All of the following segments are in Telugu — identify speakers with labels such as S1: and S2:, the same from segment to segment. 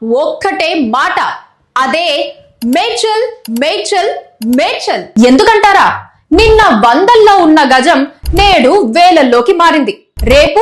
S1: ఒక్కటే మాట, అదే మేడ్చల్ మేడ్చల్ మేడ్చల్. ఎందుకంటారా? నిన్న వందల్లో ఉన్న గజం నేడు వేలల్లోకి మారింది, రేపు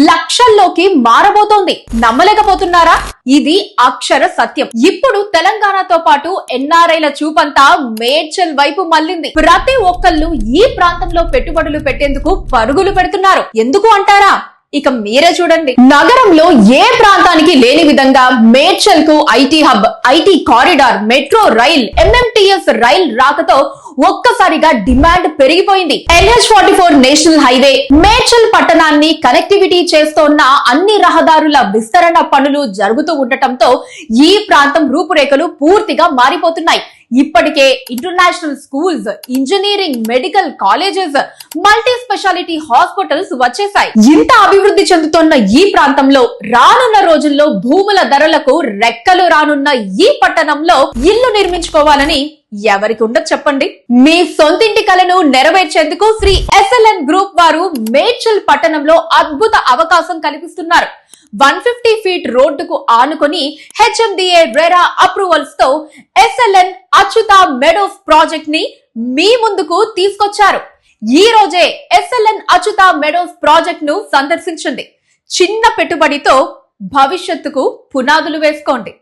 S1: లక్షల్లోకి మారబోతోంది. నమ్మలేకపోతున్నారా? ఇది అక్షర సత్యం. ఇప్పుడు తెలంగాణతో పాటు ఎన్ఆర్ఐల చూపంతా మేడ్చల్ వైపు మళ్ళింది. ప్రతి ఒక్కళ్ళు ఈ ప్రాంతంలో పెట్టుబడులు పెట్టేందుకు పరుగులు పెడుతున్నారు. ఎందుకు అంటారా? ఇక మీరే చూడండి. నగరంలో ఏ ప్రాంతానికి లేని విధంగా మేడ్చల్ కు IT hub, IT corridor, metro rail, MMTS rail రాకతో ఒక్కసారిగా డిమాండ్ పెరిగిపోయింది. NH44 నేషనల్ హైవే మేడ్చల్ పట్టణాన్ని కనెక్టివిటీ చేస్తోన్న అన్ని రహదారుల విస్తరణ పనులు జరుగుతూ ఉండటంతో ఈ ప్రాంతం రూపురేఖలు పూర్తిగా మారిపోతున్నాయి. ఇప్పటికే international schools, engineering, medical colleges, multi speciality hospitals వచ్చేసాయి. ఇంత అభివృద్ధి చెందుతున్న ఈ ప్రాంతంలో రానున్న రోజుల్లో భూముల ధరలకు రెక్కలు రానున్న ఈ పట్టణంలో ఇల్లు నిర్మించుకోవాలని ఎవరికి ఉండదు చెప్పండి? మీ సొంతింటి కలను నెరవేర్చేందుకు శ్రీ SLN గ్రూప్ వారు మేడ్చల్ పట్టణంలో అద్భుత అవకాశం కల్పిస్తున్నారు. 150 ఫీట్ రోడ్డుకు ఆనుకొని HMDA రెరా అప్రూవల్స్ తో SLN అచ్యుత మెడోస్ ప్రాజెక్ట్ ని మీ ముందుకు తీసుకొచ్చారు. ఈ రోజే SLN అచ్యుత మెడోస్ ప్రాజెక్ట్ ను సందర్శించండి. చిన్న పెట్టుబడితో భవిష్యత్తుకు పునాదులు వేసుకోండి.